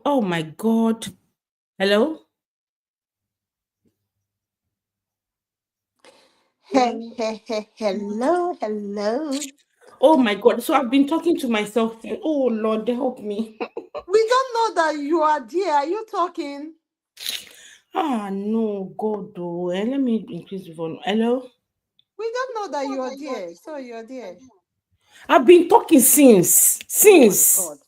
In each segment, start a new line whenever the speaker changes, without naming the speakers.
Oh my God. Hello?
Hello, hello.
Oh my God. So I've been talking to myself. Oh Lord, help me.
We don't know that you are there. Are you talking?
Ah, no, God. Oh, let me increase the volume. Hello?
We don't know that you are there. So you're there.
I've been talking since.
Oh my
Since.
God.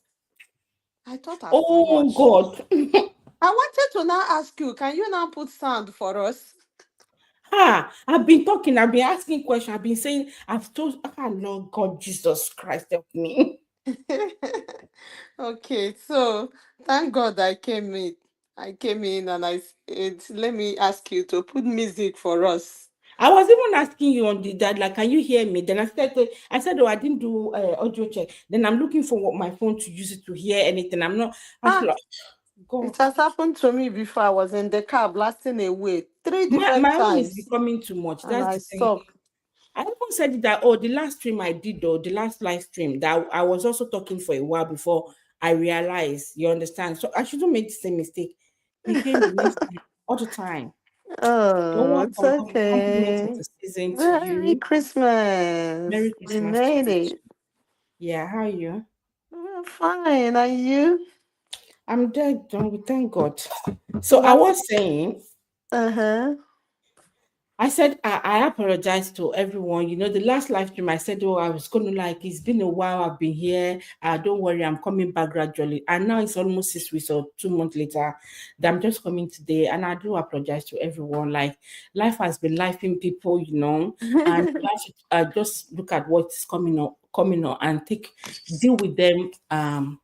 I thought as
Oh
much.
God.
I wanted to now ask you, can you now put sound for us?
I've been talking. I've been asking questions. I've been saying, I've told, Lord God, Jesus Christ, help me.
Okay, so thank God I came in. I came in and let me ask you to put music for us.
I was even asking you on the that, like, can you hear me? Then I said, oh, I didn't do audio check. Then I'm looking for my phone to use it to hear anything. I'm not. I was
Ah,
like, God,
it has happened to me before. I was in the car blasting away three
my
different
own is
times
becoming too much.
and
That's
I
the thing.
stopped.
I even said that. Oh, the last stream I did, though, the last live stream, that I was also talking for a while before I realized. You understand? So I shouldn't make the same mistake again the next time, all the time. You're
Oh, it's
welcome. Compliment of
okay.
the season to
Merry
you.
Christmas.
Merry
We
Christmas to
made
you.
it.
Yeah, how are you?
Fine. Are you?
I'm dead, John. We thank God. So I
Last.
was saying,
Uh-huh.
I said I apologize to everyone. You know, the last live stream I said, oh, I was gonna like it's been a while. I've been here. Don't worry, I'm coming back gradually. And now it's almost 6 weeks or 2 months later that I'm just coming today. And I do apologize to everyone. Like life has been lifing people, and life just look at what's coming up, and deal with them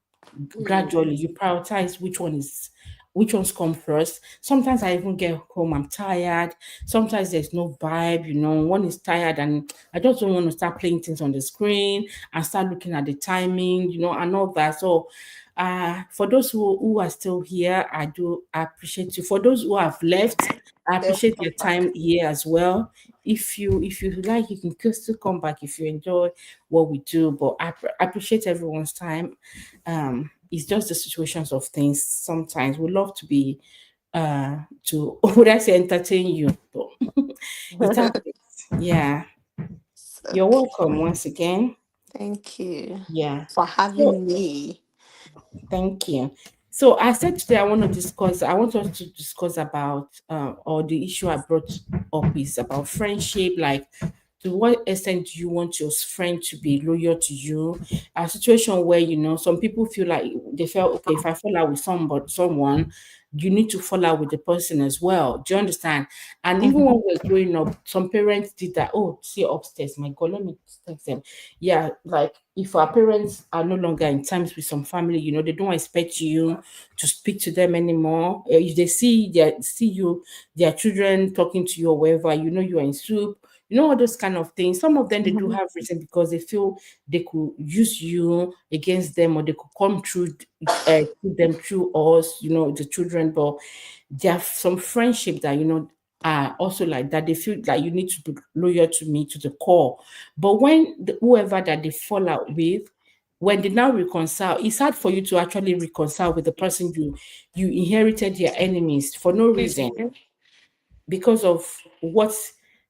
gradually. You prioritize which ones come first. Sometimes I even get home, I'm tired. Sometimes there's no vibe, one is tired and I just don't want to start playing things on the screen and start looking at the timing, and all that. So for those who are still here, I do appreciate you. For those who have left, I
They'll
appreciate
come
your
back.
time here as well. If you like, you can still come back if you enjoy what we do. But I appreciate everyone's time. It's just the situations of things. Sometimes we love to be to would I say entertain you, but it happens. Yeah.
It's
You're
okay.
welcome once again.
Thank you
Yeah.
for
So
having me.
thank you. So I said today I want us to discuss about or the issue I brought up is about friendship, like to what extent do you want your friend to be loyal to you? A situation where some people feel like they felt okay, if I fall out with someone, you need to fall out with the person as well. Do you understand? And even when
Mhm.
we we're growing up, some parents did that. Oh, see upstairs, my God, let me text them. Yeah, like if our parents are no longer in times with some family, they don't expect you to speak to them anymore. If they see you, their children talking to you or wherever, you're in soup, all those kind of things. Some of them they do
Mhm.
have reason because they feel they could use you against them, or they could come through them through us, the children. But there are some friendship that are also like that. They feel like you need to be loyal to me to the core. But when whoever that they fall out with, when they now reconcile, it's hard for you to actually reconcile with the person you inherited their enemies for no reason because of what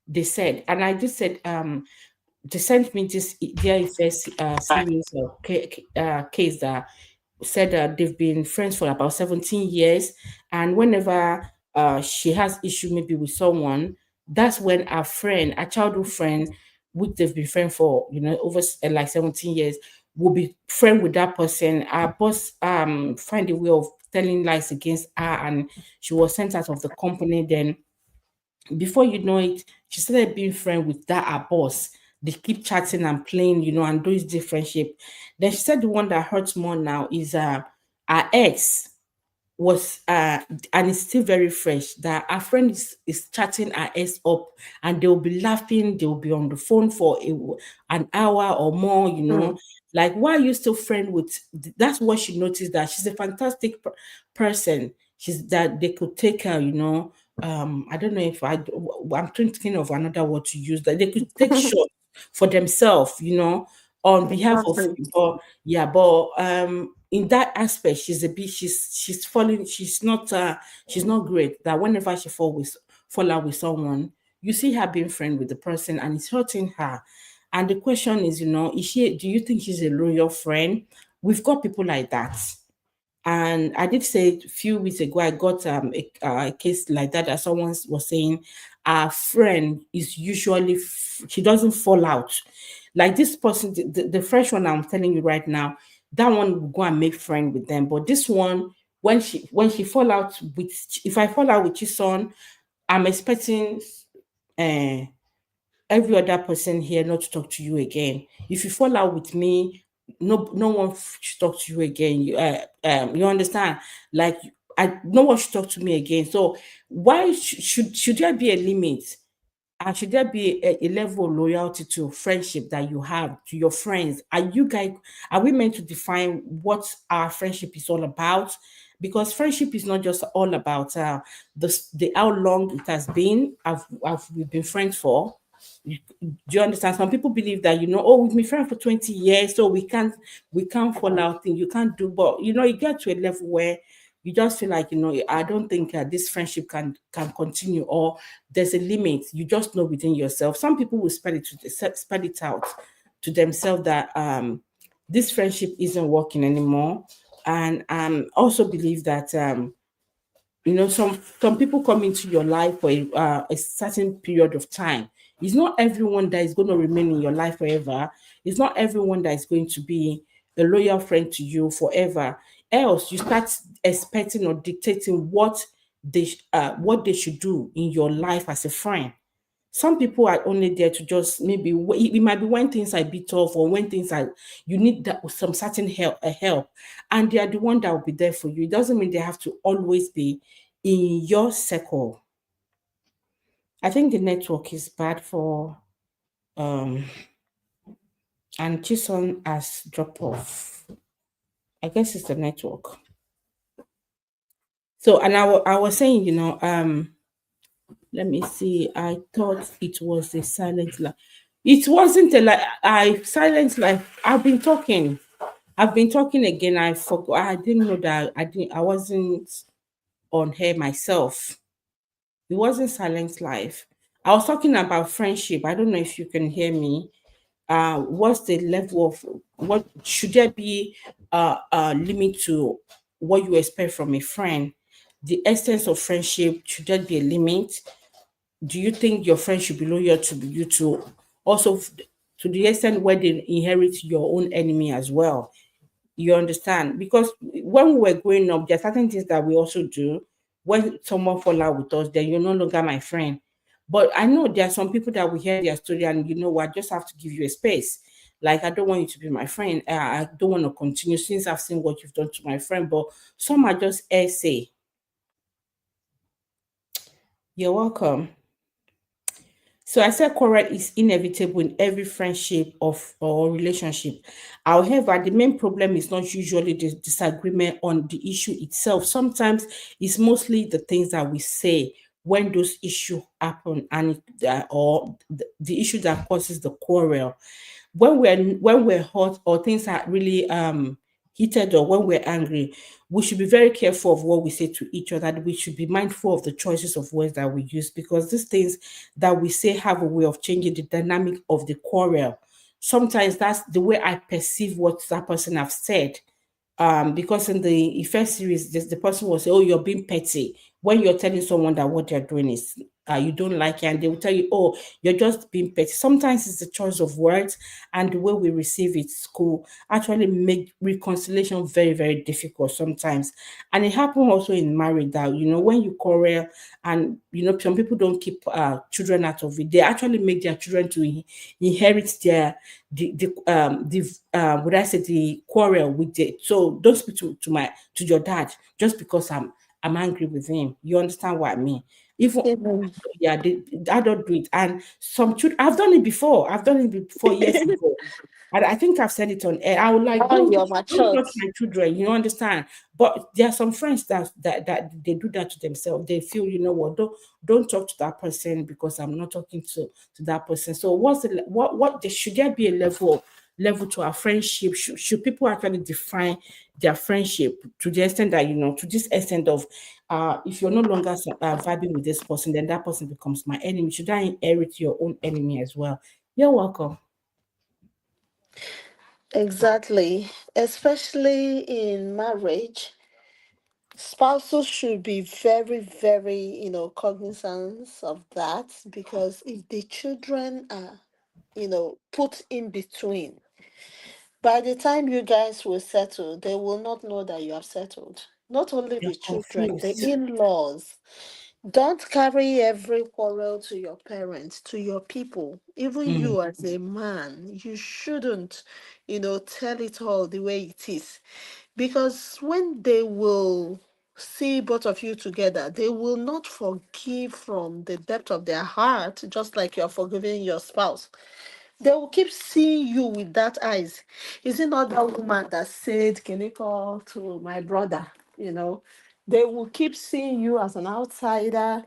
they said. And I just said, they sent me this their first series of case that said that they've been friends for about 17 years, and whenever she has issue maybe with someone, that's when our friend, a childhood friend, which they've been friends for over like 17 years, will be friend with that person. Our boss find a way of telling lies against her, and she was sent out of the company. Then before you know it, she started being friend with that her boss. They keep chatting and playing, and doing this friendship. Then she said the one that hurts more now is her ex was and it's still very fresh that our friend is chatting her ex up, and they'll be laughing, they'll be on the phone for an hour or more,
Mm.
like why are you still friend with that's what she noticed, that she's a fantastic person. She's that they could take her, I don't know if I'm thinking of another word to use, that they could take shot for themselves, on behalf of,
Exactly.
but yeah, but in that aspect, she's a bit, she's falling, she's not great. That whenever she fall out with someone, you see her being friend with the person and it's hurting her. And the question is, do you think she's a loyal friend? We've got people like that. And I did say a few weeks ago, I got a case like that, that someone was saying, our friend is usually, she doesn't fall out. Like this person, the fresh one I'm telling you right now, that one will go and make friend with them. But this one, when she fall out with, if I fall out with your son, I'm expecting uh, every other person here not to talk to you again. If you fall out with me, no one should talk to you again. You understand? Like, no one should talk to me again. So why should there be a limit? And should there be a level of loyalty to friendship that you have to your friends? Are we meant to define what our friendship is all about? Because friendship is not just all about the how long it has been. Have we been friends for? Do you understand? Some people believe that, oh, we've been friends for 20 years, so we can't fall out thing. You can't do, but you get to a level where you just feel like, I don't think this friendship can continue, or there's a limit. You just know within yourself. Some people will spell it out to themselves that this friendship isn't working anymore. And also believe that some people come into your life for a certain period of time. It's not everyone that is going to remain in your life forever. It's not everyone that is going to be a loyal friend to you forever. Else, you start expecting or dictating what they should do in your life as a friend. Some people are only there to just maybe it might be when things are a bit tough, or when things are you need some certain help, and they are the one that will be there for you. It doesn't mean they have to always be in your circle. I think the network is bad for um and Chison has dropped off. I guess it's the network. So, and I was saying, let me see. I thought it was a silent life. It wasn't a like I silent life. I've been talking again. I forgot. I didn't know that I wasn't on here myself. It wasn't silent life. I was talking about friendship. I don't know if you can hear me. What's the level of what should there be a limit to what you expect from a friend? The essence of friendship, should there be a limit? Do you think your friend should be loyal to you to also to the extent where they inherit your own enemy as well? You understand? Because when we were growing up, there are certain things that we also do. When someone fall out with us, then you're no longer my friend. But I know there are some people that will hear their story and I just have to give you a space. Like, I don't want you to be my friend. I don't want to continue since I've seen what you've done to my friend. But some are just say, you're welcome. So I said quarrel is inevitable in every friendship or relationship. However, the main problem is not usually the disagreement on the issue itself. Sometimes it's mostly the things that we say when those issues happen, and or the issue that causes the quarrel. When we're hot, or things are really heated, or when we're angry, we should be very careful of what we say to each other. We should be mindful of the choices of words that we use, because these things that we say have a way of changing the dynamic of the quarrel. Sometimes that's the way I perceive what that person have said. Because in the first series, the person will say, "Oh, you're being petty," when you're telling someone that what they're doing is you don't like it, and they will tell you, "Oh, you're just being petty." Sometimes it's the choice of words and the way we receive it. School actually make reconciliation very, very difficult sometimes, and it happens also in marriage that when you quarrel, and some people don't keep children out of it. They actually make their children to inherit the would I say the quarrel with it. So don't speak to your dad just because I'm angry with him. You understand what I mean? Even
Amen.
yeah, I don't do it. And some children, I've done it before. I've done it before years ago. And I think I've said it on air. I would like,
Oh,
don't
you're
don't
matured.
touch my children. You understand? But there are some friends that they do that to themselves. They feel, what, don't talk to that person because I'm not talking to that person. So should there be a level level to our friendship? Should people actually define their friendship to the extent that, to this extent of, if you're no longer vibing with this person, then that person becomes my enemy? Should I inherit your own enemy as well? You're welcome.
Exactly. Especially in marriage, spouses should be very, very, cognizant of that, because if the children are, put in between, by the time you guys will settle, they will not know that you have settled. Not only
You're
the children, the
confused.
in-laws. Don't carry every quarrel to your parents, to your people. Even
Mm,
you as a man, you shouldn't, tell it all the way it is. Because when they will see both of you together, they will not forgive from the depth of their heart, just like you're forgiving your spouse. They will keep seeing you with that eyes. Is it not that woman that said, "Can you call to my brother?" They will keep seeing you as an outsider,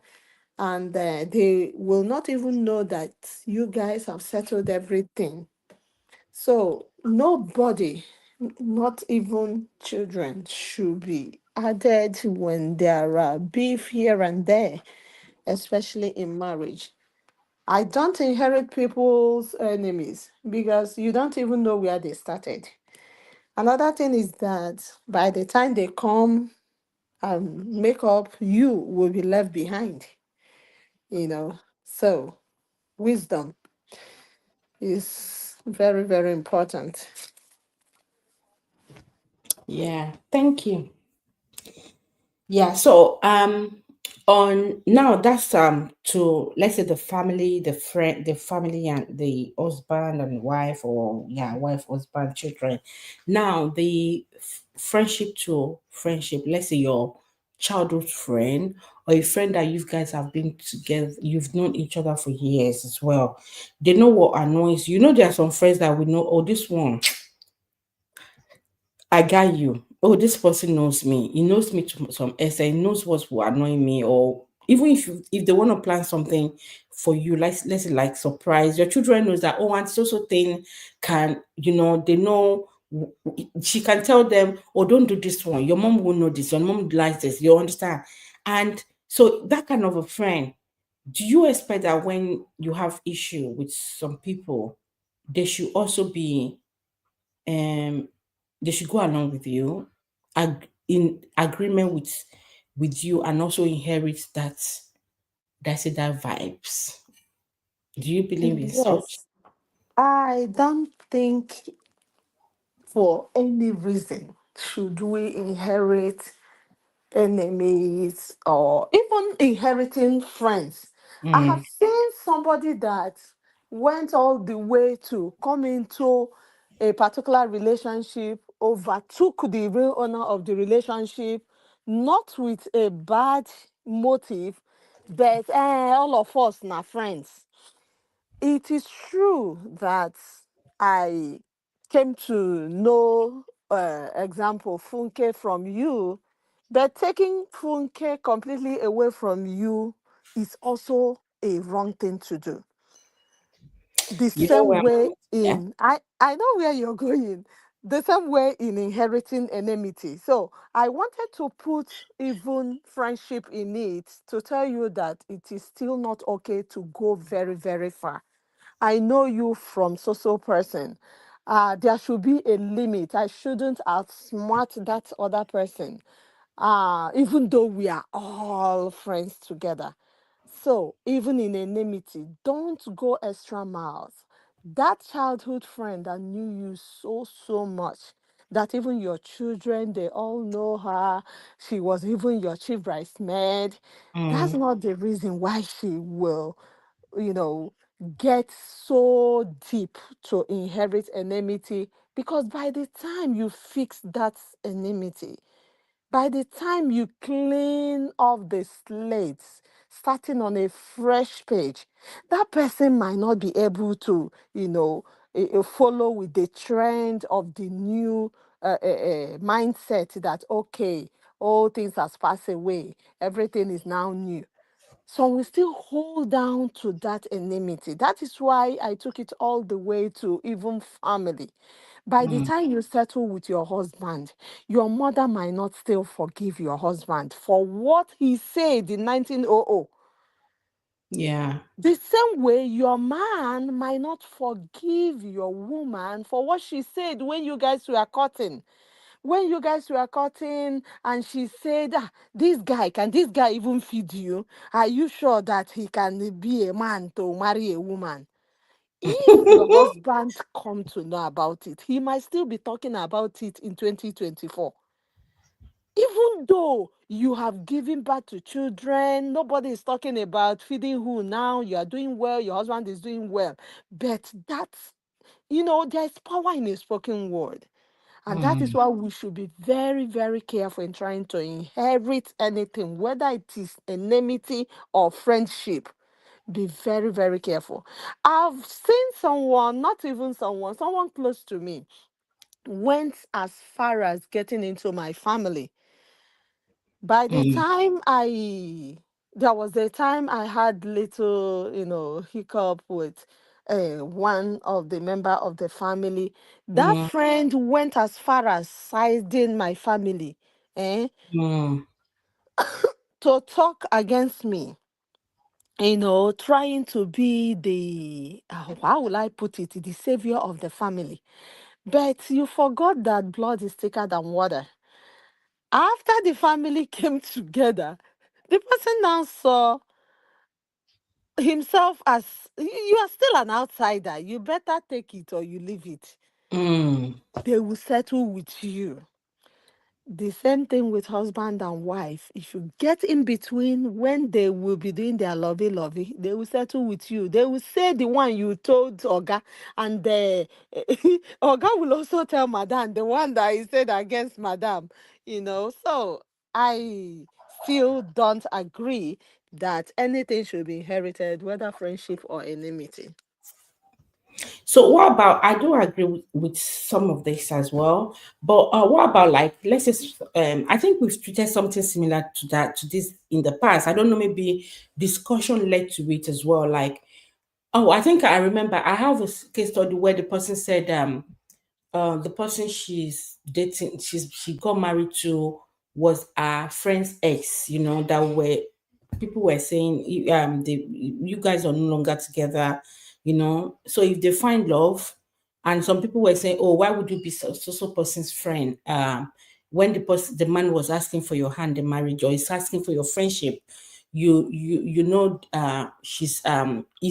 and they will not even know that you guys have settled everything. So nobody, not even children, should be added when there are beef here and there, especially in marriage. I don't inherit people's enemies because you don't even know where they started. Another thing is that by the time they come and make up, you will be left behind, you know. So, wisdom is very, very important.
yeah, thank you. Yeah, so on now, that's to, let's say, the family, the friend, the family, and the husband and wife, or yeah, wife, husband, children. Now the friendship to friendship, let's say your childhood friend, or a friend that you guys have been together, you've known each other for years as well. They know what annoys you. There are some friends that we know, oh, this one, I got you. Oh, this person knows me. He knows me to some extent. He knows what will annoy me, or even if they want to plan something for you, like, let's say, like surprise. Your children knows that, oh, and so thing can, they know. She can tell them, oh, don't do this one. Your mom will know this. Your mom likes this. You understand? And so that kind of a friend, do you expect that when you have issue with some people, they should also be um they should go along with you, in agreement with you, and also inherit that vibes? Do you believe in such?
Yes, I don't think for any reason should we inherit enemies or even inheriting friends. I have
Mm,
seen somebody that went all the way to come into a particular relationship, overtook the real owner of the relationship, not with a bad motive, but all of us now friends. It is true that I came to know, example, Funke from you, but taking Funke completely away from you is also a wrong thing to do. The
you know where
same
I'm
way
going to, yeah.
in, I know where you're going, the same way in inheriting enmity. So I wanted to put even friendship in it to tell you that it is still not okay to go very, very far. I know you from so person. There should be a limit. I shouldn't outsmart that other person, even though we are all friends together. So even in enmity, don't go extra miles. That childhood friend that knew you so much, that even your children, they all know her. She was even your chief bridesmaid. That's
Mm,
not the reason why she will, you know, get so deep to inherit enmity, because by the time you fix that enmity, by the time you clean off the slates, starting on a fresh page, that person might not be able to, follow with the trend of the new mindset that, okay, all things has passed away, everything is now new. Some will still hold down to that enmity. That is why I took it all the way to even family. By the
Mm,
time you settle with your husband, your mother might not still forgive your husband for what he said in 1900.
yeah.
The same way, your man might not forgive your woman for what she said when you guys were courting. When you guys were courting, and she said, ah, can this guy even feed you? Are you sure that he can be a man to marry a woman? If your husband come to know about it, he might still be talking about it in 2024. Even though you have given birth to children, nobody is talking about feeding who now. You are doing well, your husband is doing well. But that's, there's power in a spoken word. And that is
Mm,
why we should be very, very careful in trying to inherit anything, whether it is enmity or friendship. Be very, very careful. I've seen someone, not even someone close to me, went as far as getting into my family. By the
mm,
time there was a time I had little, hiccup with one of the member of the family. That
mm,
friend went as far as siding my family, eh,
mm,
to talk against me. Trying to be the, how will I put it, the savior of the family. But you forgot that blood is thicker than water. After the family came together, the person now saw himself as, you are still an outsider. You better take it or you leave it.
mm.
They will settle with you. The same thing with husband and wife. If you get in between when they will be doing their lovey, they will settle with you. They will say the one you told Oga, and the Oga will also tell Madam the one that he said against Madam. So I still don't agree that anything should be inherited, whether friendship or enmity.
So what about, I do agree with some of this as well, but what about, like, let's just I think we've treated something similar to that, to this in the past. I don't know, maybe discussion led to it as well. Like, oh, I think I remember I have a case study where the person said the person she's dating, she got married to, was our friend's ex, that were, people were saying, you guys are no longer together, so if they find love, and some people were saying, oh, why would you be so person's friend, when the man was asking for your hand in marriage, or is asking for your friendship, he's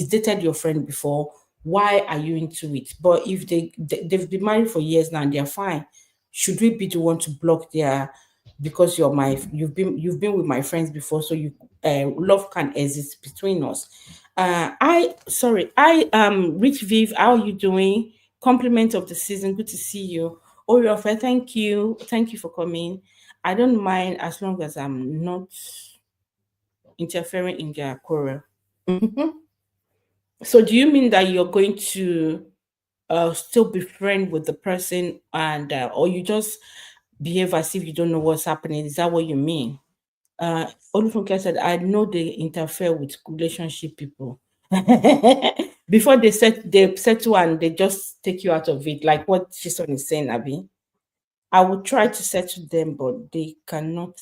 dated your friend before, why are you into it? But if they've been married for years now and they're fine, should we be the one to block their, because you've been with my friends before, so you love can exist between us. I Rich Viv, how are you doing? Compliment of the season, good to see you. Oriofe, thank you for coming. I don't mind as long as I'm not interfering in their quarrel. So do you mean that you're going to still be friend with the person, and or you just behave as if you don't know what's happening? Is that what you mean? Olufunke said, I know they interfere with relationship people. Before they settle and they just take you out of it, like what Shison is saying, Abby. I would try to settle them, but they cannot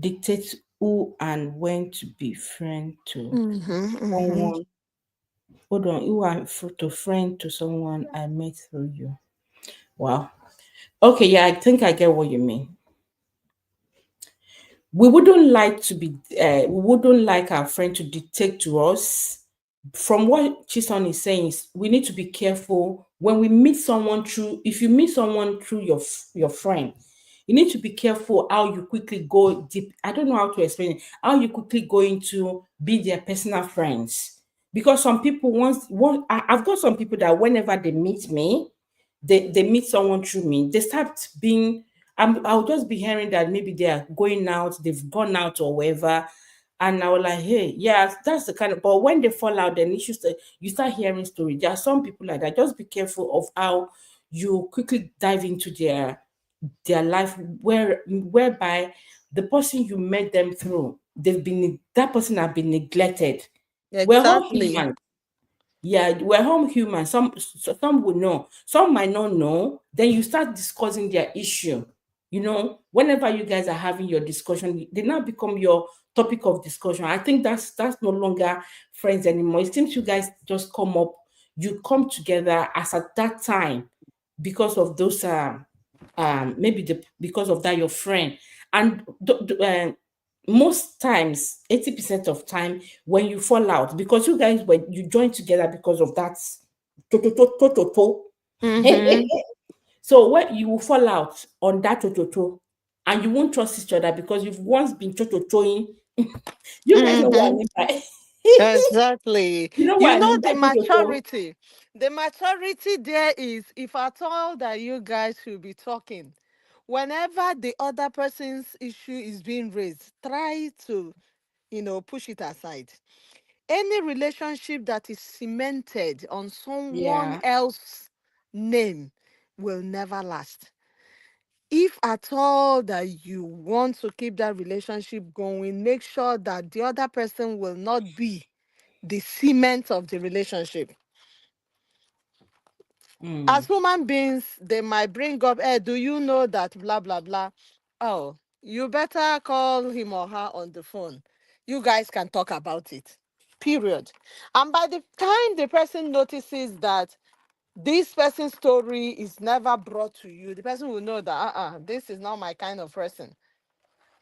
dictate who and when to be friend to
Mm-hmm, mm-hmm.
someone. Hold on, who are to friend to someone I met through you. Wow. Okay, yeah, I think I get what you mean. We wouldn't like our friend to dictate to us. From what Chison is saying, is we need to be careful when we meet someone through, if you meet someone through your friend, you need to be careful how you quickly go deep. I don't know how to explain it, how you quickly go into be their personal friends. Because some people, I've got some people that whenever they meet me, they meet someone through me, they start being, I'll just be hearing that maybe they are going out, they've gone out or whatever. And I was like, hey, yeah, that's the kind of, but when they fall out, then you start hearing stories. There are some people like that. Just be careful of how you quickly dive into their life, whereby the person you met them through, that person have been neglected. We're all
Exactly.
human. Yeah, we're all human. Some will know, some might not know. Then you start discussing their issue. Whenever you guys are having your discussion, they now become your topic of discussion. I think that's no longer friends anymore. It seems you guys just you come together as at that time because of those maybe because of that your friend. And most times, 80% of time, when you fall out, because when you join together because of that to to to to to to.
Mm-hmm.
So when you will fall out on that to, and you won't trust each other because you've once been to, you guys know what I
Mm-hmm.
mean by
Exactly.
you know
You
what I
know
mean
the
by to.
maturity. The maturity there is, if at all that you guys should be talking, whenever the other person's issue is being raised, try to, push it aside. Any relationship that is cemented on someone
Yeah.
else's name will never last. If at all that you want to keep that relationship going, make sure that the other person will not be the cement of the relationship.
Mm.
As human beings, they might bring up, hey, do you know that blah blah blah? Oh, you better call him or her on the phone. You guys can talk about it. Period. And by the time the person notices that this person's story is never brought to you, the person will know that this is not my kind of person.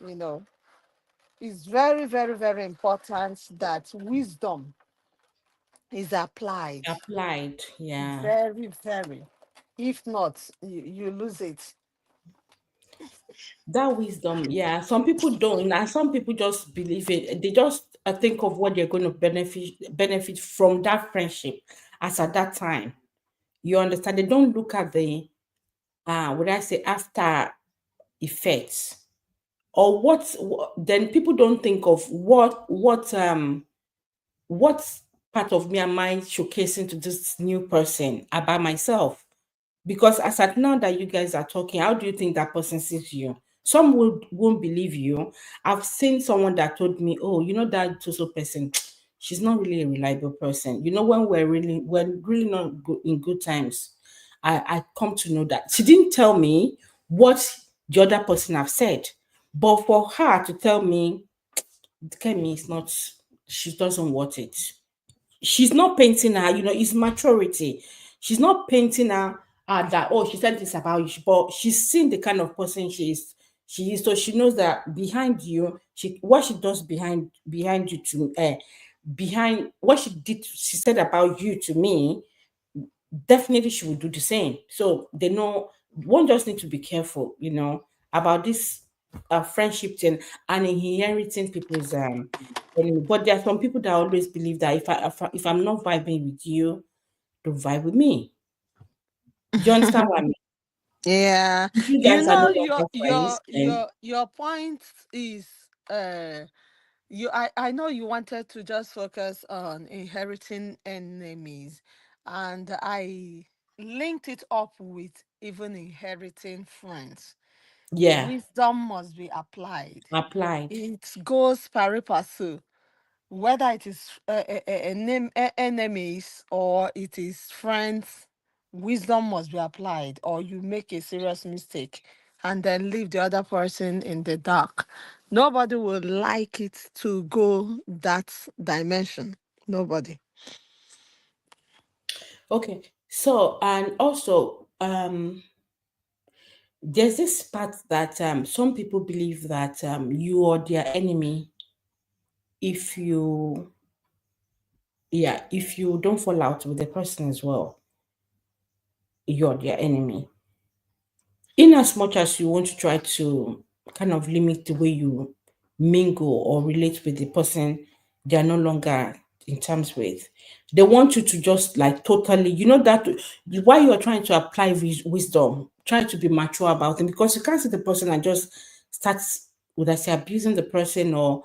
You know, it's very, very, very important that wisdom is applied.
Applied. Yeah.
Very, very. If not, you lose it.
That wisdom, yeah. Some people don't, and some people just believe it. They just think of what they're going to benefit from that friendship as at that time. You understand? They don't look at the what I say after effects, or then people don't think of what part of me am I showcasing to this new person about myself. Because as at now that you guys are talking, how do you think that person sees you? Some won't believe you. I've seen someone that told me, "Oh, that so person, she's not really a reliable person." When we're really not good, in good times, I come to know that she didn't tell me what the other person have said, but for her to tell me, Kemi is not, she doesn't want it. She's not painting her, it's maturity. She's not painting her that, oh, she said this about you, but she's seen the kind of person she is, so she knows that behind you, what she does behind you to behind what she said about you to me, definitely she will do the same. So they know one just need to be careful, about this friendship thing and inheriting people's enemy. But there are some people that always believe that if I'm not vibing with you, don't vibe with me. Do you understand what I mean?
Yeah.
If you
You
guys are no
know,
longer friends, then
your point is, uh I know you wanted to just focus on inheriting enemies, and I linked it up with even inheriting friends.
yeah,
Wisdom must be applied.
applied.
It goes pari passu, whether it is enemies or it is friends. Wisdom must be applied, or you make a serious mistake and then leave the other person in the dark. Nobody will like it to go that dimension. Nobody.
Okay. So, and also there's this part that some people believe that you are their enemy if you yeah, if you don't fall out with the person as well, you're their enemy. In as much as you want to try to kind of limit the way you mingle or relate with the person they are no longer in terms with, they want you to just like totally, that why you're trying to apply wisdom, try to be mature about it, because you can't see the person and just start, would I say, abusing the person, or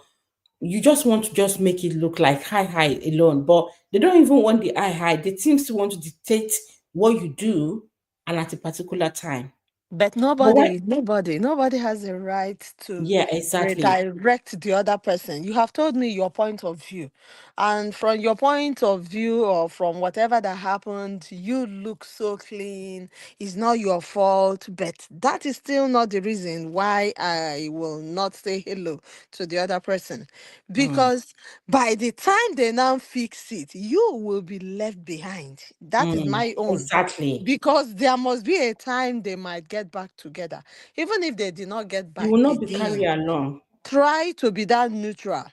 you just want to just make it look like hi alone, but they don't even want the hi. They seem to want to dictate what you do and at a particular time.
But
But what?
nobody has a right to
Yeah, exactly.
redirect the other person. You have told me your point of view. And from your point of view, or from whatever that happened, you look so clean. It's not your fault. But that is still not the reason why I will not say hello to the other person.
Mm,
Because by the time they now fix it, you will be left behind. That is my own,
exactly.
because there must be a time they might get back together. Even if they did not get
You
back
will not be carried
again,
along.
try to be that neutral.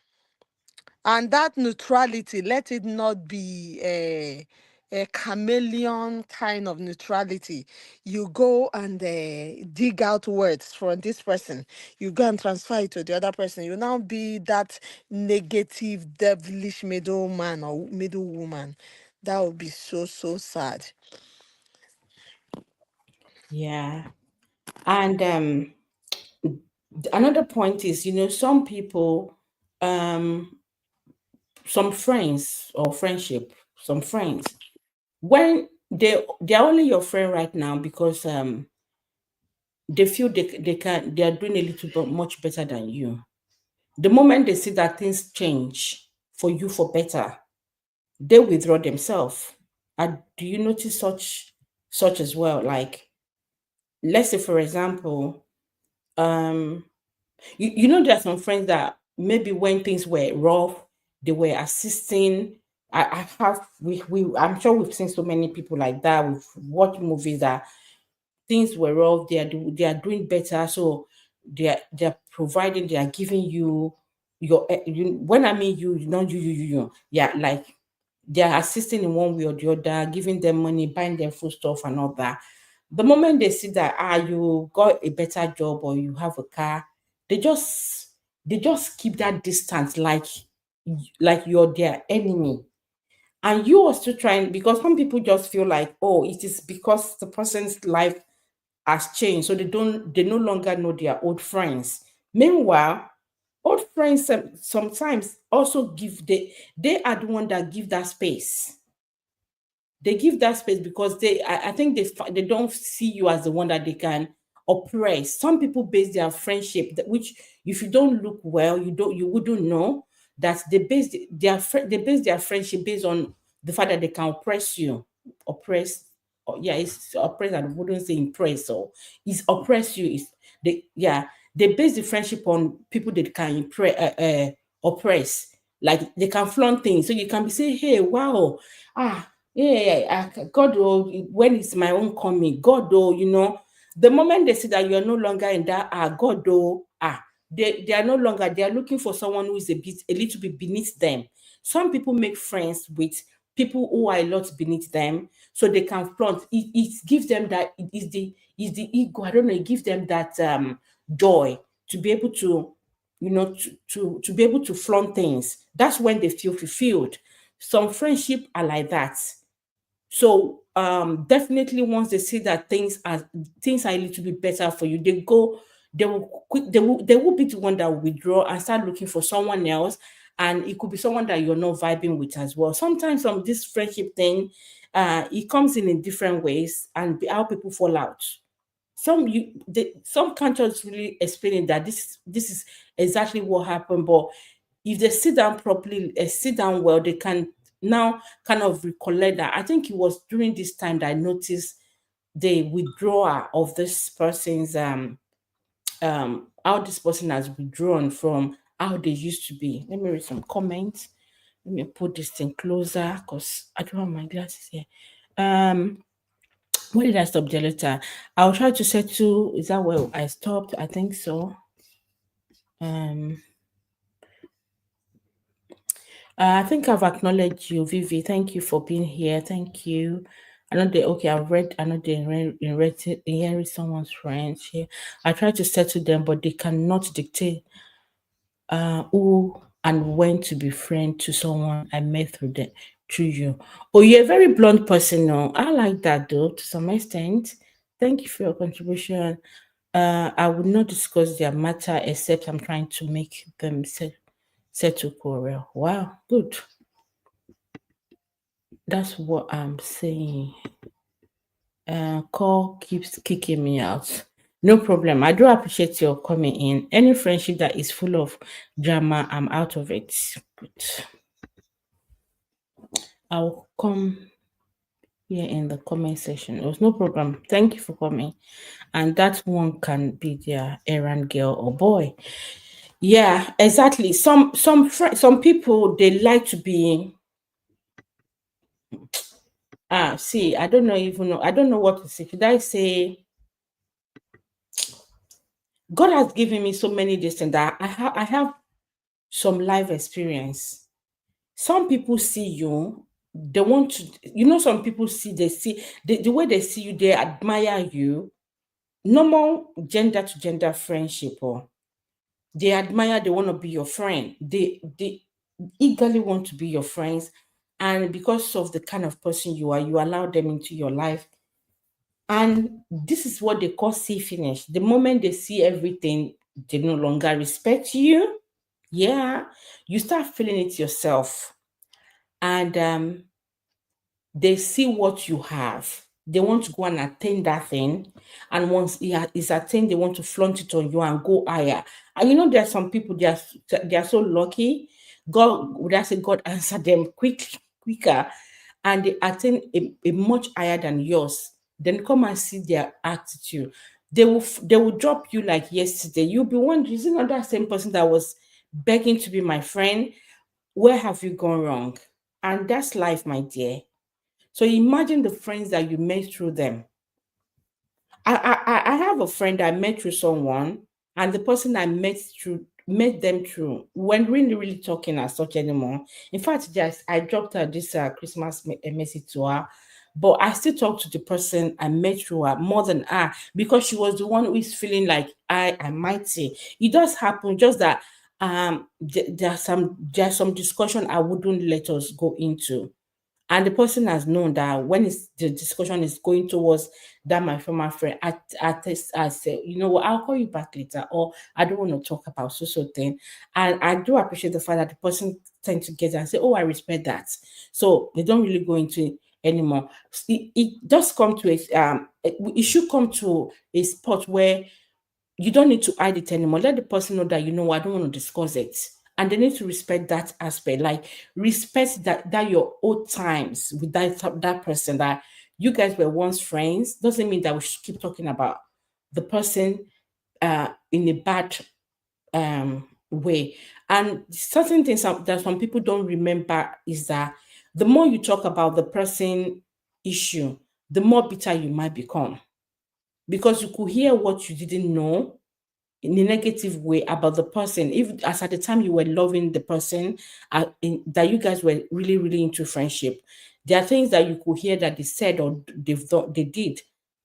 And that neutrality, let it not be a chameleon kind of neutrality. You go and dig out words from this person, you go and transfer it to the other person. You now be that negative, devilish middleman or middle woman. That would be so, so sad.
Yeah. And another point is, some people, um, some friends or friendship, some friends, when they're only your friend right now because they feel they are doing a little bit much better than you. The moment they see that things change for you for better, they withdraw themselves. And do you notice such as well? Like, let's say for example, um there are some friends that maybe when things were rough, they were assisting. I have we I'm sure we've seen so many people like that. We've watched movies that things were rough, they are doing better, so they're providing, they are giving you when I mean you, not you, yeah, like they are assisting in one way or the other, giving them money, buying them food stuff and all that. The moment they see that you got a better job or you have a car, they just they just keep that distance, like you're their enemy. And you are still trying, because some people just feel like, oh, it is because the person's life has changed, so they no longer know their old friends. Meanwhile, old friends sometimes also they are the one that give that space. They give that space because I think they don't see you as the one that they can oppress. Some people base their friendship, which if you don't look well, you wouldn't know that they base their friendship based on the fact that they can oppress you, oppress. Yeah, it's oppress. I wouldn't say impress. So it's oppress you. It's they base the friendship on people that can oppress. Like they can flaunt things, so you can be saying, "Hey, wow, ah, yeah, God, oh, when it's my own coming, God, oh, the moment they see that you're no longer in that, God, oh, they are no longer, they are looking for someone who is a little bit beneath them. Some people make friends with people who are a lot beneath them, so they can flaunt. It gives them that, is the ego. I don't know. It gives them that joy to be able to, to be able to flaunt things. That's when they feel fulfilled. Some friendship are like that. So definitely once they see that things are a little bit better for you, they will be the one that will withdraw and start looking for someone else. And it could be someone that you're not vibing with as well. Sometimes from this friendship thing, it comes in different ways, and how people fall out. Some can't just really explain it, that this is exactly what happened. But if they sit down properly, sit down well, they can now kind of recollect that. I think it was during this time that I noticed the withdrawal of this person's how this person has withdrawn from how they used to be. Let me read some comments. Let me put this thing closer because I don't have my glasses here. Um where did I stop the letter? I'll try to settle. Is that where I stopped? I think so. Um I think I've acknowledged you, Vivi. Thank you for being here. Thank you. I know they okay. I've read. I know they inherit someone's friends here. I try to settle them, but they cannot dictate who and when to be friend to someone I met through you. Oh, you're a very blunt person. No, I like that though to some extent. Thank you for your contribution. I would not discuss their matter except I'm trying to make them settle quarrel. Wow, good. That's what I'm saying. Call keeps kicking me out. No problem. I do appreciate your coming in. Any friendship that is full of drama, I'm out of it. But I'll come here in the comment section. There's no problem. Thank you for coming. And that one can be their errand girl or boy. Yeah, exactly. Some people, they like to be see, I don't know, even know, I don't know what to say. Should I say God has given me so many distance that I have some life experience. Some people see you, they want to, some people see, they see the way they see you, they admire you. Normal gender to gender friendship, or they admire, they want to be your friend. They eagerly want to be your friends. And because of the kind of person you are, you allow them into your life. And this is what they call see finish. The moment they see everything, they no longer respect you. Yeah, you start feeling it yourself. And they see what you have. They want to go and attain that thing. And once it's attained, they want to flaunt it on you and go higher. And there are some people, they are so lucky. God, would I say God answer them quicker, and they attain a much higher than yours. Then come and see their attitude. They will drop you like yesterday. You'll be wondering, is it not that same person that was begging to be my friend? Where have you gone wrong? And that's life, my dear. So imagine the friends that you met through them. I have a friend I met through someone, and the person I met them through, we weren't really talking as such anymore. In fact, just I dropped her this Christmas message to her, but I still talk to the person I met through her more than her, because she was the one who is feeling like I am mighty. It does happen, just that there's some discussion I wouldn't let us go into, and the person has known that when the discussion is going towards that my former friend, I say, you know what, I'll call you back later, or I don't want to talk about so thing. And I do appreciate the fact that the person tend to get and say, oh, I respect that. So they don't really go into it anymore. It does come to it should come to a spot where you don't need to hide it anymore. Let the person know that, I don't want to discuss it. And they need to respect that aspect. Like, respect that your old times with that person, that you guys were once friends, doesn't mean that we should keep talking about the person in a bad way. And certain things that some people don't remember is that the more you talk about the person issue, the more bitter you might become, because you could hear what you didn't know in a negative way about the person, if as at the time you were loving the person, that you guys were really really into friendship. There are things that you could hear that they said or they did,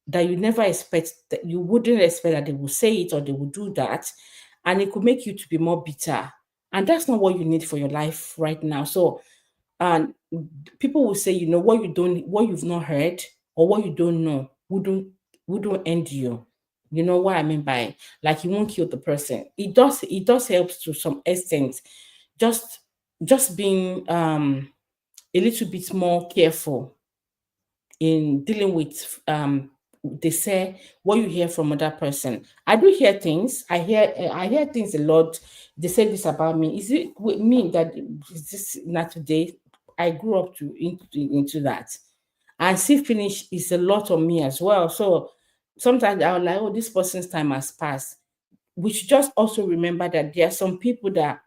that you never expect, that you wouldn't expect that they would say it or they would do that, and it could make you to be more bitter. And that's not what you need for your life right now. So, and people will say, what you've not heard or what you don't know wouldn't end you. You know what I mean by, like, you won't kill the person. It does help to some extent. Just just being a little bit more careful in dealing with they say what you hear from other person. I do hear things. I hear things a lot. They say this about me. Is it with me that is this not today? I grew up into that. And see finish is a lot on me as well. So sometimes I was like, oh, this person's time has passed. We should just also remember that there are some people that,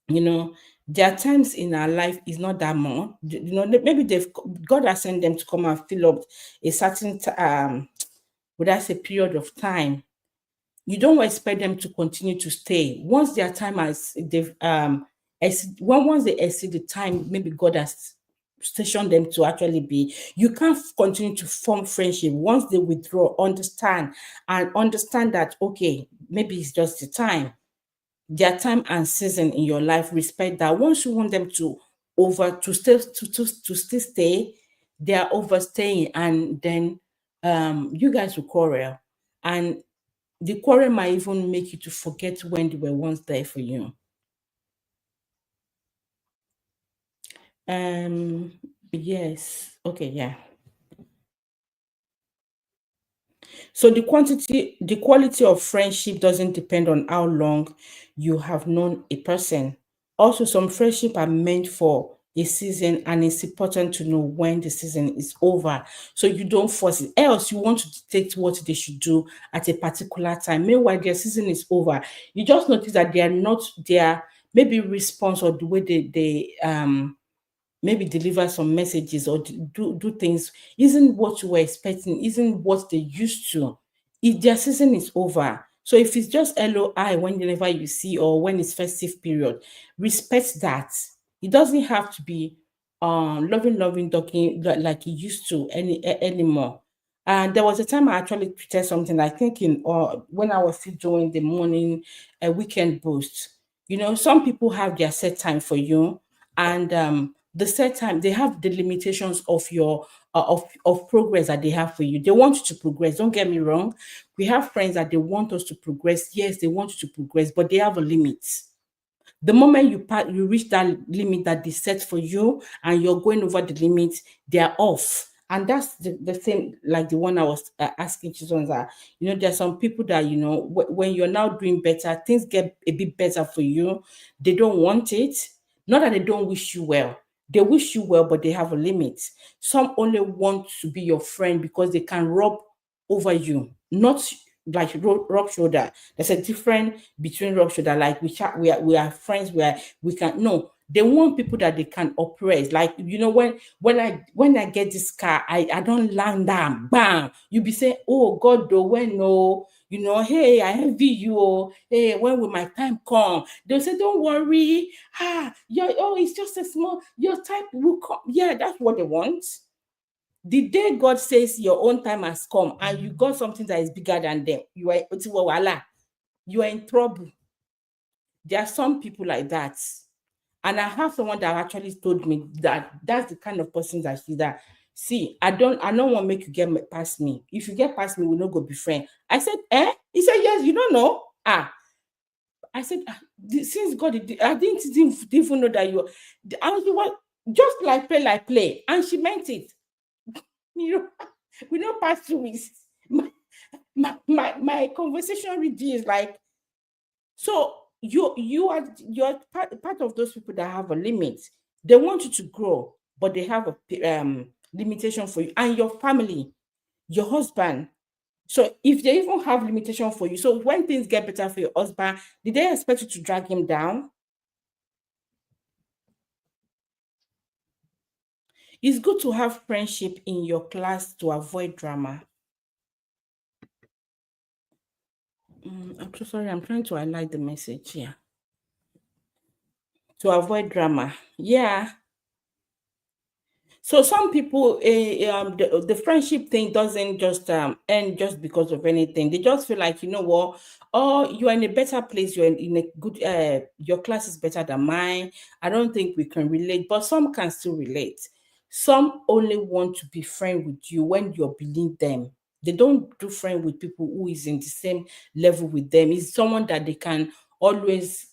you know, there are times in our life is not that more. Maybe God has sent them to come and fill up a certain would I say period of time. You don't expect them to continue to stay. Once their time has they've once they exceed the time, maybe God has stationed them to actually be, you can't continue to form friendship. Once they withdraw, understand that, okay, maybe it's just the time, their time and season in your life. Respect that. Once you want them to still stay, they are overstaying, and then you guys will quarrel, and the quarrel might even make you to forget when they were once there for you. Um yes, okay, yeah. So the quality of friendship doesn't depend on how long you have known a person. Also, some friendship are meant for a season, and it's important to know when the season is over. So you don't force it. Else, you want to dictate what they should do at a particular time. Meanwhile, their season is over. You just notice that they are not their maybe response or the way they maybe deliver some messages or do things isn't what you were expecting, isn't what they used to. If their season is over, so if it's just LOI whenever you see or when it's festive period, respect that. It doesn't have to be loving talking like it used to anymore. And there was a time I actually tweeted something, I think in when I was still doing the morning weekend boost. You know, some people have their set time for you, and the set time they have the limitations of your of progress that they have for you. They want you to progress, don't get me wrong. We have friends that they want us to progress. Yes, they want you to progress, but they have a limit. The moment you reach that limit that they set for you and you're going over the limit, they're off. And that's the same like the one I was asking children that, you know, there's some people that, you know, when you're now doing better, things get a bit better for you. They don't want it. Not that they don't wish you well. They wish you well, but they have a limit. Some only want to be your friend because they can rub over you, not like rub shoulder. There's a difference between rub shoulder, like we are friends, we can no. They want people that they can oppress. Like, you know, when I get this car, I don't land down, bam. You be saying, oh God, though, when no, you know, hey, I envy you. Oh, hey, when will my time come? They'll say, don't worry. It's just a small, your time will come. Yeah, that's what they want. The day God says your own time has come and you got something that is bigger than them, you are in trouble. There are some people like that. And I have someone that actually told me that that's the kind of person that she's that. See, I don't want to make you get past me. If you get past me, we'll not go be friend. I said, eh? He said, yes, you don't know. I said, since God, I didn't even know that and you were just like play. And she meant it. You know, we don't pass through it. My conversation with you is like, so you're part of those people that have a limit. They want you to grow, but they have a limitation for you and your family, your husband. So if they even have limitation for you, so when things get better for your husband, did they expect you to drag him down? It's good to have friendship in your class to avoid drama. I'm so sorry. I'm trying to highlight the message here. To avoid drama. Yeah. So some people, the friendship thing doesn't just end just because of anything. They just feel like, you know what, oh, you are in a better place. You're in a good, your class is better than mine. I don't think we can relate, but some can still relate. Some only want to be friend with you when you're beneath them. They don't do friend with people who is in the same level with them. It's someone that they can always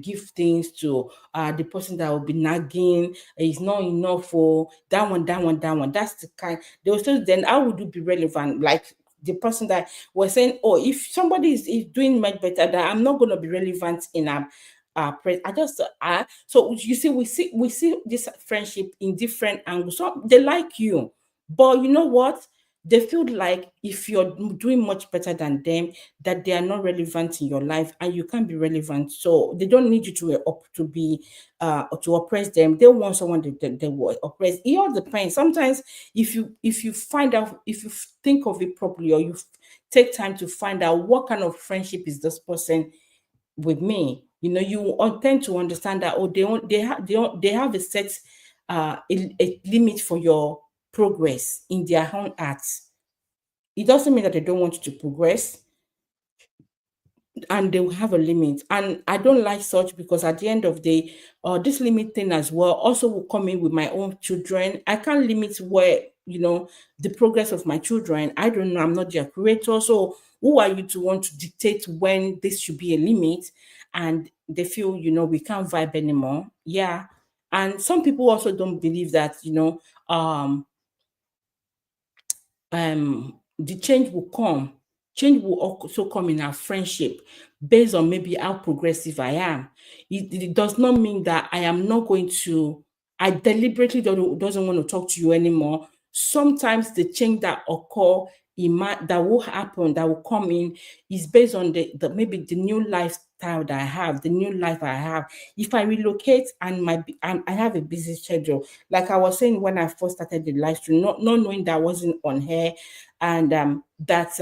give things to. The person that will be nagging is not enough for that one. That's the kind they will say. Then how would you be relevant? Like the person that was saying, oh, if somebody is doing much better, that I'm not going to be relevant in I just so you see, we see this friendship in different angles. So they like you, but you know what? They feel like if you're doing much better than them, that they are not relevant in your life and you can't be relevant. So they don't need you to oppress them. They want someone that they will oppress. It all depends. Sometimes if you find out, if you think of it properly, or you take time to find out what kind of friendship is this person with me, you know, you tend to understand that, oh, they have a set a limit for your progress in their own arts. It doesn't mean that they don't want you to progress, and they will have a limit. And I don't like such, because at the end of the day, this limit thing as well also will come in with my own children. I can't limit where, you know, the progress of my children. I don't know. I'm not their creator. So who are you to want to dictate when this should be a limit? And they feel, you know, we can't vibe anymore. Yeah. And some people also don't believe that, you know, the change will come. Change will also come in our friendship based on maybe how progressive I am. It does not mean that I am not going to, I deliberately doesn't want to talk to you anymore. Sometimes the change that occur that will happen, that will come in, is based on the maybe the new lifestyle that I have, the new life I have. If I relocate and I have a busy schedule, like I was saying when I first started the live stream, not knowing that I wasn't on here, and that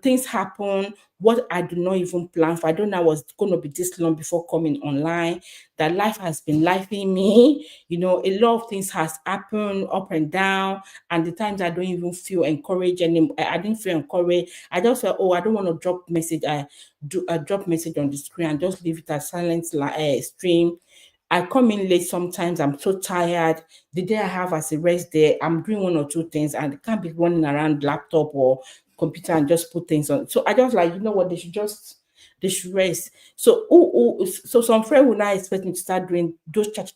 things happen what I do not even plan for. I don't know I was going to be this long before coming online. That life has been lifing me. A lot of things has happened up and down, and the times I don't even feel encouraged anymore. I didn't feel encouraged. I just felt, oh, I don't want to drop message. I do a drop message on the screen and just leave it as silent stream. I come in late sometimes. I'm so tired. The day I have as a rest day, I'm doing one or two things and I can't be running around laptop or computer and just put things on. So I just like, you know what, they should rest. So some friend will not expect me to start doing those chat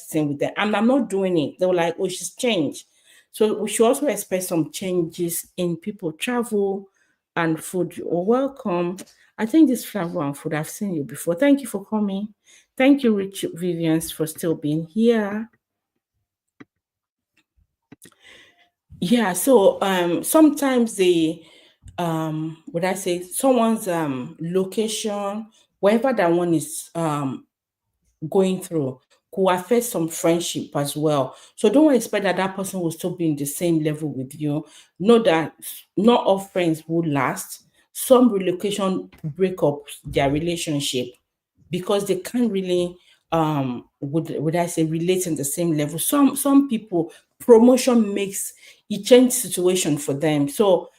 thing with them. And I'm not doing it. They were like, oh, she's changed. So we should also expect some changes in people travel and food. You're welcome. I think this travel and food, I've seen you before. Thank you for coming. Thank you, Rich Vivians, for still being here. Yeah, so sometimes the would I say someone's location, wherever that one is going through, could affect some friendship as well. So don't expect that that person will still be in the same level with you. Know that not all friends will last. Some relocation break up their relationship because they can't really would I say relate in the same level. Some people promotion makes it change situation for them. So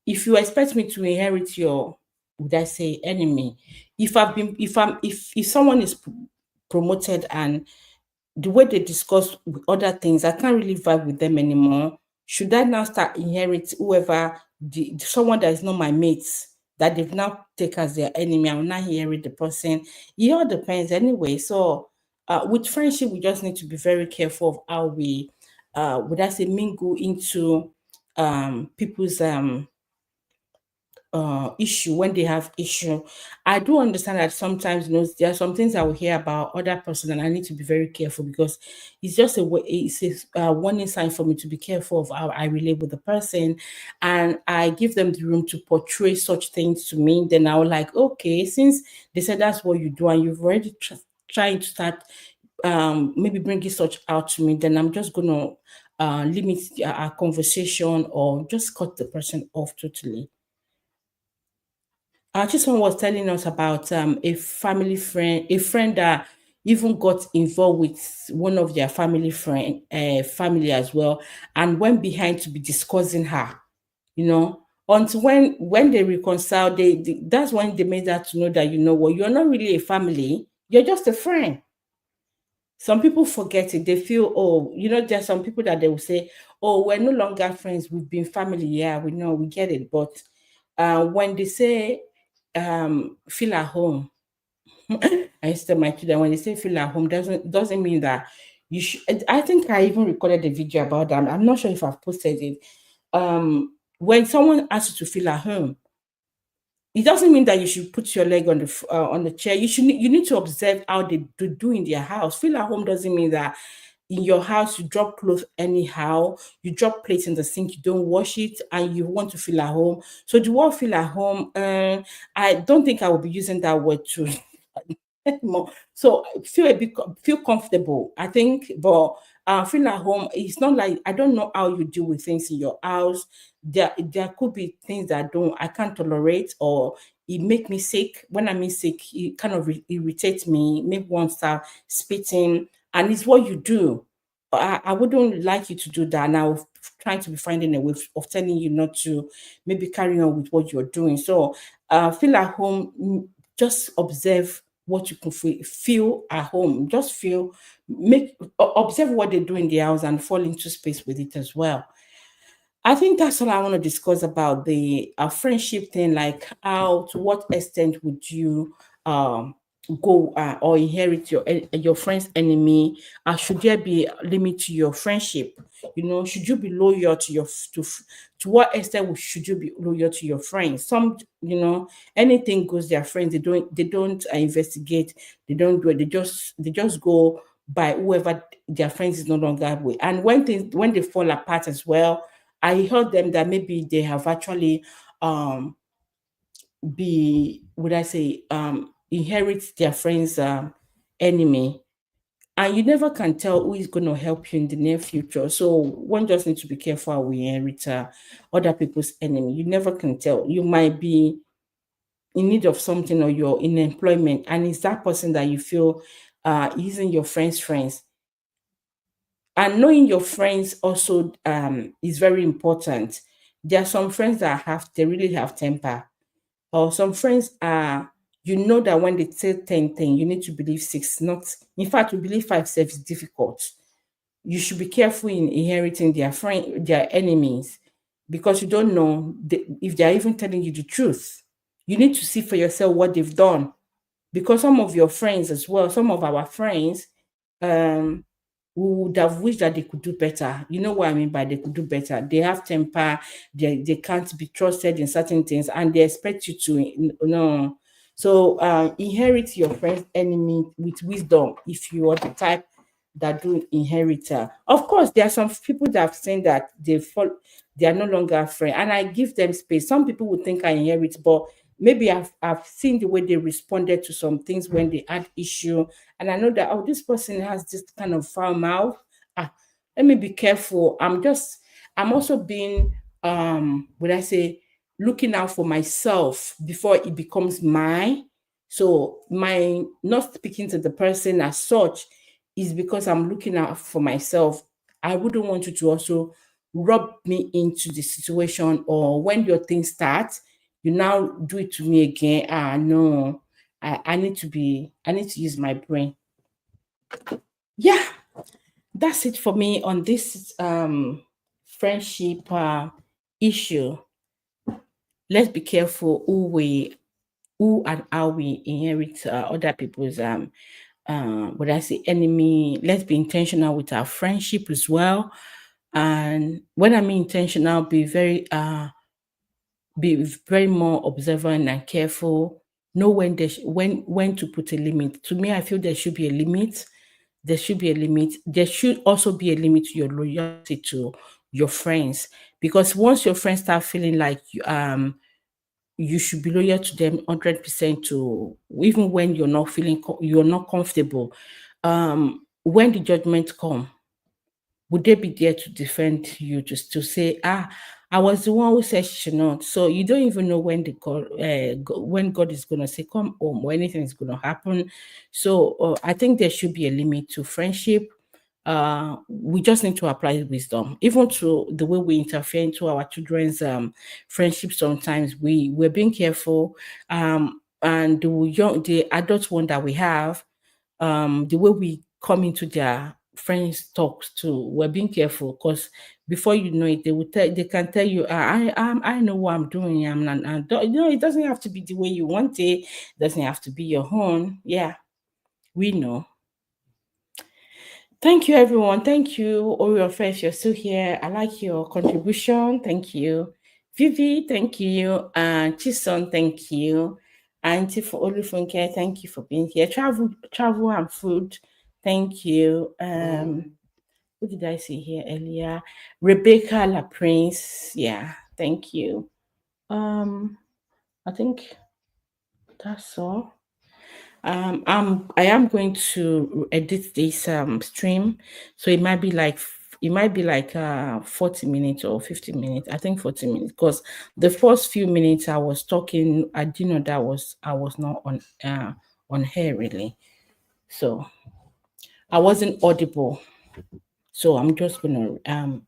if you expect me to inherit your, would I say, enemy, if someone is promoted and the way they discuss with other things, I can't really vibe with them anymore. Should I now start inherit whoever someone that is not my mates that they've now take as their enemy? I will not inherit the person. It all depends anyway. So with friendship, we just need to be very careful of how we would I say mingle into people's issue when they have issue. I do understand that sometimes there are some things I will hear about other person and I need to be very careful because it's just a way, it's a warning sign for me to be careful of how I relate with the person, and I give them the room to portray such things to me. Then I will like, okay, since they said that's what you do and you've already trying to start maybe bringing such out to me, then I'm just gonna limit our conversation or just cut the person off totally. Chisom was telling us about a family friend, a friend that even got involved with one of their family as well, and went behind to be discussing her. Until when they reconciled, that's when they made that to know that what, you're not really a family, you're just a friend. Some people forget it. They feel, oh, there's some people that they will say, oh, we're no longer friends. We've been family. Yeah, we know, we get it. But when they say feel at home, I used to tell my children when they say feel at home doesn't mean that you should. I think I even recorded a video about that. I'm not sure if I've posted it. When someone asks you to feel at home, it doesn't mean that you should put your leg on the chair. You need to observe how they do in their house. Feel at home doesn't mean that in your house you drop clothes anyhow, you drop plates in the sink, you don't wash it, and you want to feel at home. So the word feel at home, I don't think I will be using that word too anymore. So feel comfortable, I think, but feel at home. It's not like I don't know how you deal with things in your house. There could be things that I can't tolerate, or it make me sick. When I mean sick, it kind of irritates me, make one start spitting, and it's what you do. I wouldn't like you to do that. Now, trying to be finding a way of telling you not to maybe carry on with what you're doing. So, feel at home. Just observe what you can feel at home. Just observe what they do in the house and fall into space with it as well. I think that's all I want to discuss about the friendship thing. Like, how to what extent go or inherit your friend's enemy? Should there be a limit to your friendship? Should you be loyal to to what extent should you be loyal to your friends? Some, anything goes. Their friends, they don't investigate. They don't do it. They just go by whoever their friends is no longer with. And when they fall apart as well, I heard them that maybe they have actually be would I say inherit their friend's enemy. And you never can tell who is going to help you in the near future. So one just needs to be careful how we inherit other people's enemy. You never can tell. You might be in need of something, or you're in employment, and it's that person that you feel isn't your friend's friends. And knowing your friends also is very important. There are some friends that they really have temper, or some friends are, that when they say 10 things, you need to believe six. Not, in fact, to believe five self is difficult. You should be careful in inheriting their enemies, because you don't know if they are even telling you the truth. You need to see for yourself what they've done, because some of your friends as well, some of our friends, um, who would have wished that they could do better. You know what I mean by they could do better? They have temper, they can't be trusted in certain things, and they expect you to, no. So inherit your friend's enemy with wisdom if you are the type that do inherit. Of course, there are some people that have said that they are no longer a friend, and I give them space. Some people would think I inherit, but maybe I've seen the way they responded to some things when they had issue, and I know that, oh, this person has this kind of foul mouth. Ah, let me be careful. I'm also being would I say, looking out for myself before it becomes mine. So my not speaking to the person as such is because I'm looking out for myself. I wouldn't want you to also rub me into the situation, or when your thing starts, you now do it to me again. No. I need to use my brain. Yeah, that's it for me on this friendship issue. Let's be careful who and how we inherit other people's what I say enemy. Let's be intentional with our friendship as well. And when I mean intentional, be very more observant and careful. Know when to put a limit. To me, I feel there should be a limit. There should be a limit. There should also be a limit to your loyalty to your friends, because once your friends start feeling like you should be loyal to them 100%, to even when you're not comfortable. When the judgment come, would they be there to defend you, just to say, I was the one who said she should not? So you don't even know when when God is going to say come home, or anything is going to happen. So I think there should be a limit to friendship. We just need to apply wisdom, even to the way we interfere into our children's friendship. Sometimes we're being careful, and the adult one that we have, the way we come into their friends talks too, we're being careful, because before you know it, they can tell you, I know what I'm doing. I'm not, it doesn't have to be the way you want it. Doesn't have to be your own. Yeah, we know. Thank you, everyone. Thank you, Oreo Fresh. You're still here. I like your contribution. Thank you. Vivi, thank you. And Chison, thank you. Auntie for Olufunke, thank you for being here. Travel and food, thank you. Who did I see here earlier? Rebecca La Prince. Yeah, thank you. I think that's all. I am going to edit this stream, so it might be like 40 minutes or 50 minutes. I think 40 minutes, because the first few minutes I was talking, I didn't know that I was not on air really, so I wasn't audible. So I'm just gonna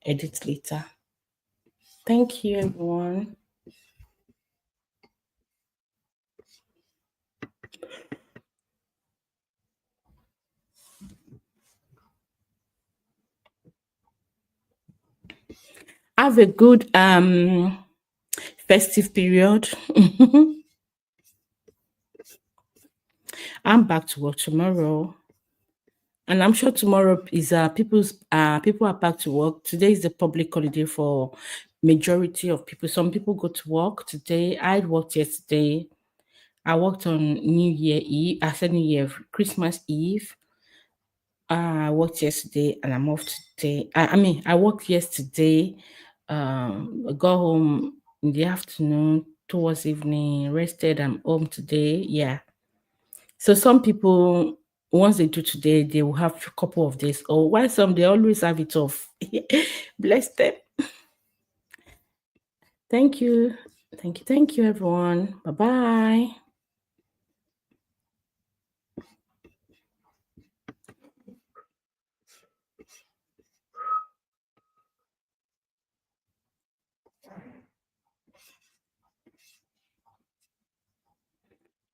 edit later. Thank you, everyone. Have a good festive period. I'm back to work tomorrow. And I'm sure tomorrow is people are back to work. Today is the public holiday for majority of people. Some people go to work today. I worked yesterday. I worked on New Year Eve. I said New Year, Christmas Eve. I worked yesterday and I'm off today. I worked yesterday. I got home in the afternoon, towards evening, rested. I'm home today. Yeah. So some people, once they do today, they will have a couple of days. Or while some, they always have it off. Bless them. Thank you. Thank you, everyone. Bye-bye.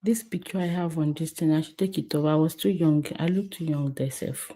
This picture I have on this thing, I should take it off. I was too young. I look too young myself.